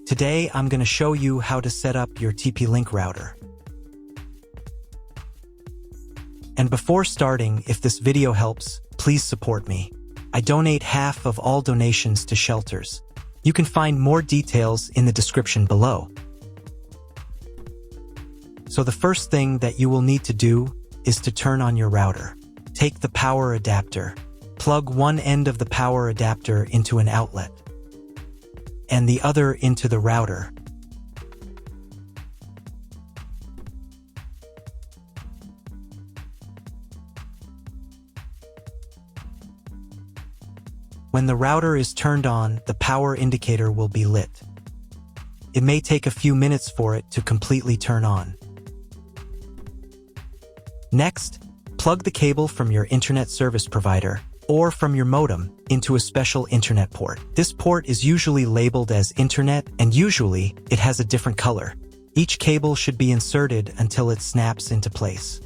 Today, I'm going to show you how to set up your TP-Link router. And before starting, if this video helps, please support me. I donate half of all donations to shelters. You can find more details in the description below. So the first thing that you will need to do is to turn on your router. Take the power adapter. Plug one end of the power adapter into an outlet and the other into the router. When the router is turned on, the power indicator will be lit. It may take a few minutes for it to completely turn on. Next, plug the cable from your internet service provider or from your modem into a special internet port. This port is usually labeled as internet, and usually it has a different color. Each cable should be inserted until it snaps into place.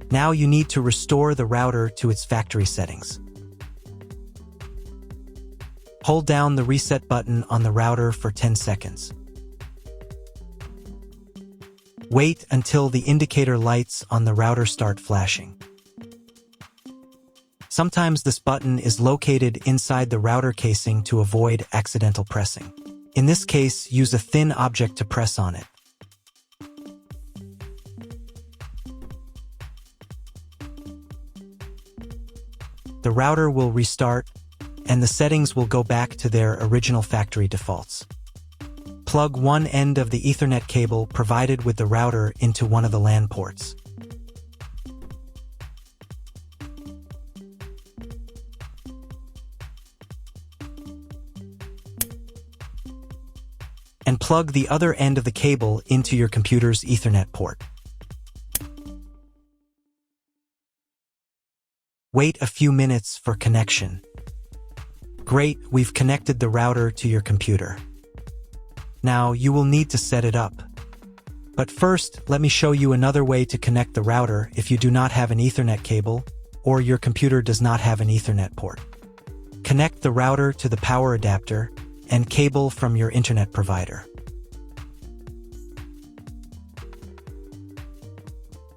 Now you need to restore the router to its factory settings. Hold down the reset button on the router for 10 seconds. Wait until the indicator lights on the router start flashing. Sometimes this button is located inside the router casing to avoid accidental pressing. In this case, use a thin object to press on it. The router will restart, and the settings will go back to their original factory defaults. Plug one end of the Ethernet cable provided with the router into one of the LAN ports. And plug the other end of the cable into your computer's Ethernet port. Wait a few minutes for connection. Great, we've connected the router to your computer. Now you will need to set it up. But first, let me show you another way to connect the router if you do not have an Ethernet cable or your computer does not have an Ethernet port. Connect the router to the power adapter and cable from your internet provider.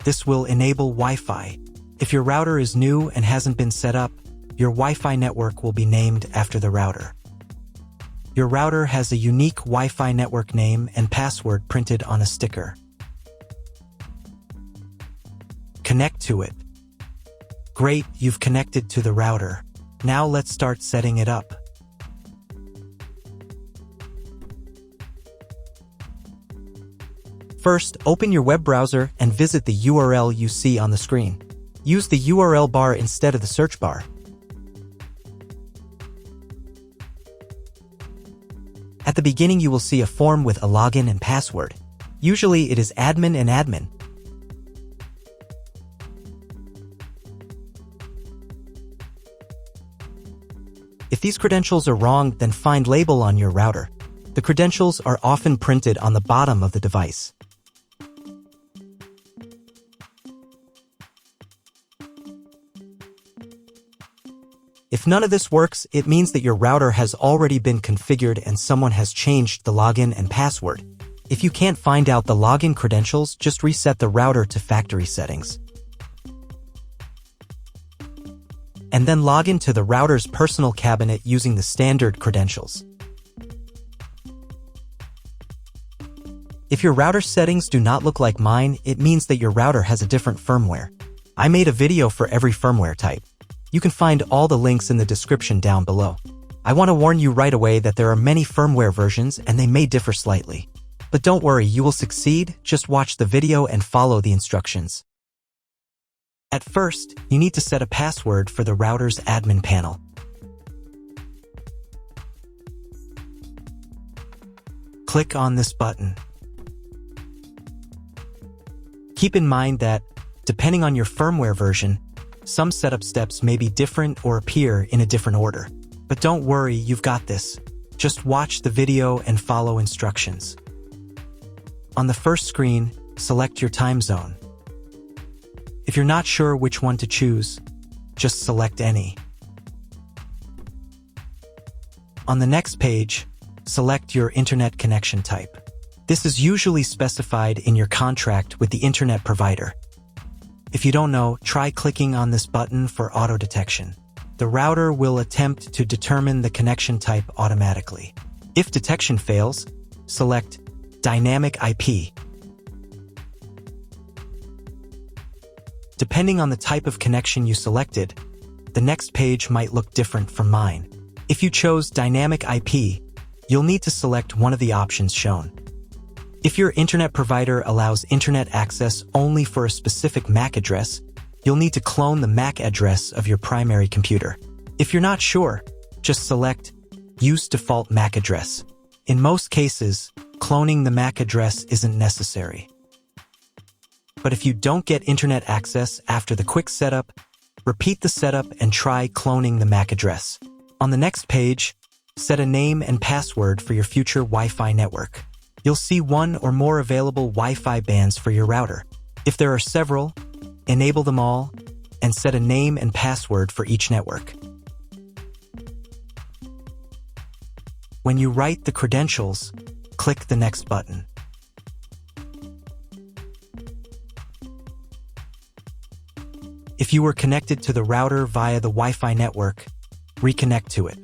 This will enable Wi-Fi. If your router is new and hasn't been set up, your Wi-Fi network will be named after the router. Your router has a unique Wi-Fi network name and password printed on a sticker. Connect to it. Great, you've connected to the router. Now let's start setting it up. First, open your web browser and visit the URL you see on the screen. Use the URL bar instead of the search bar. At the beginning, you will see a form with a login and password. Usually, it is admin and admin. If these credentials are wrong, then find label on your router. The credentials are often printed on the bottom of the device. If none of this works, it means that your router has already been configured and someone has changed the login and password. If you can't find out the login credentials, just reset the router to factory settings. And then log into the router's personal cabinet using the standard credentials. If your router settings do not look like mine, it means that your router has a different firmware. I made a video for every firmware type. You can find all the links in the description down below. I want to warn you right away that there are many firmware versions and they may differ slightly. But don't worry, you will succeed, just watch the video and follow the instructions. At first, you need to set a password for the router's admin panel. Click on this button. Keep in mind that, depending on your firmware version, some setup steps may be different or appear in a different order. But don't worry, you've got this. Just watch the video and follow instructions. On the first screen, select your time zone. If you're not sure which one to choose, just select any. On the next page, select your internet connection type. This is usually specified in your contract with the internet provider. If you don't know, try clicking on this button for auto detection. The router will attempt to determine the connection type automatically. If detection fails, select Dynamic IP. Depending on the type of connection you selected, the next page might look different from mine. If you chose Dynamic IP, you'll need to select one of the options shown. If your internet provider allows internet access only for a specific MAC address, you'll need to clone the MAC address of your primary computer. If you're not sure, just select Use Default MAC Address. In most cases, cloning the MAC address isn't necessary. But if you don't get internet access after the quick setup, repeat the setup and try cloning the MAC address. On the next page, set a name and password for your future Wi-Fi network. You'll see one or more available Wi-Fi bands for your router. If there are several, enable them all and set a name and password for each network. When you write the credentials, click the Next button. If you were connected to the router via the Wi-Fi network, reconnect to it.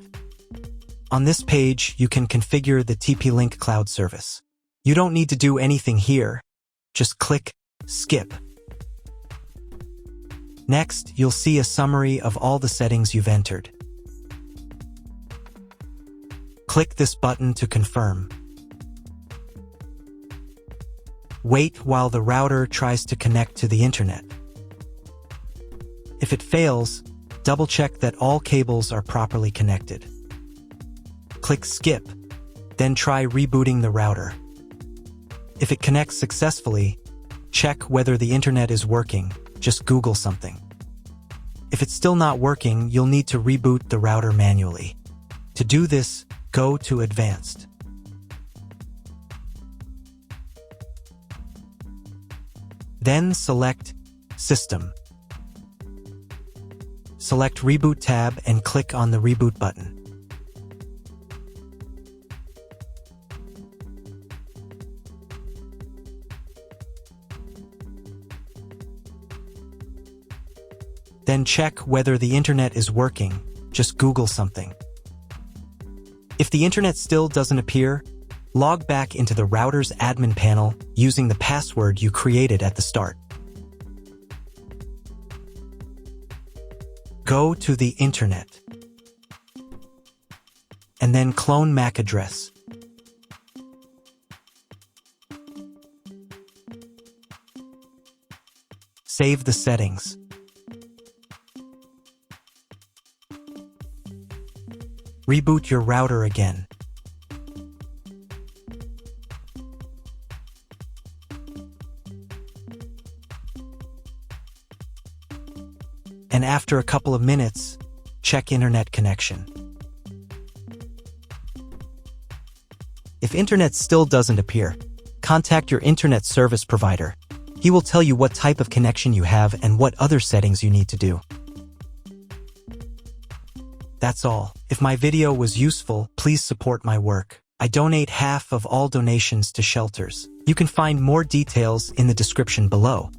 On this page, you can configure the TP-Link cloud service. You don't need to do anything here. Just click Skip. Next, you'll see a summary of all the settings you've entered. Click this button to confirm. Wait while the router tries to connect to the internet. If it fails, double-check that all cables are properly connected. Click Skip, then try rebooting the router. If it connects successfully, check whether the internet is working. Just Google something. If it's still not working, you'll need to reboot the router manually. To do this, go to Advanced. Then select System. Select Reboot tab and click on the Reboot button. Then check whether the internet is working. Just Google something. If the internet still doesn't appear, log back into the router's admin panel using the password you created at the start. Go to the internet and then clone MAC address. Save the settings. Reboot your router again. And after a couple of minutes, check internet connection. If internet still doesn't appear, contact your internet service provider. He will tell you what type of connection you have and what other settings you need to do. That's all. If my video was useful, please support my work. I donate half of all donations to shelters. You can find more details in the description below.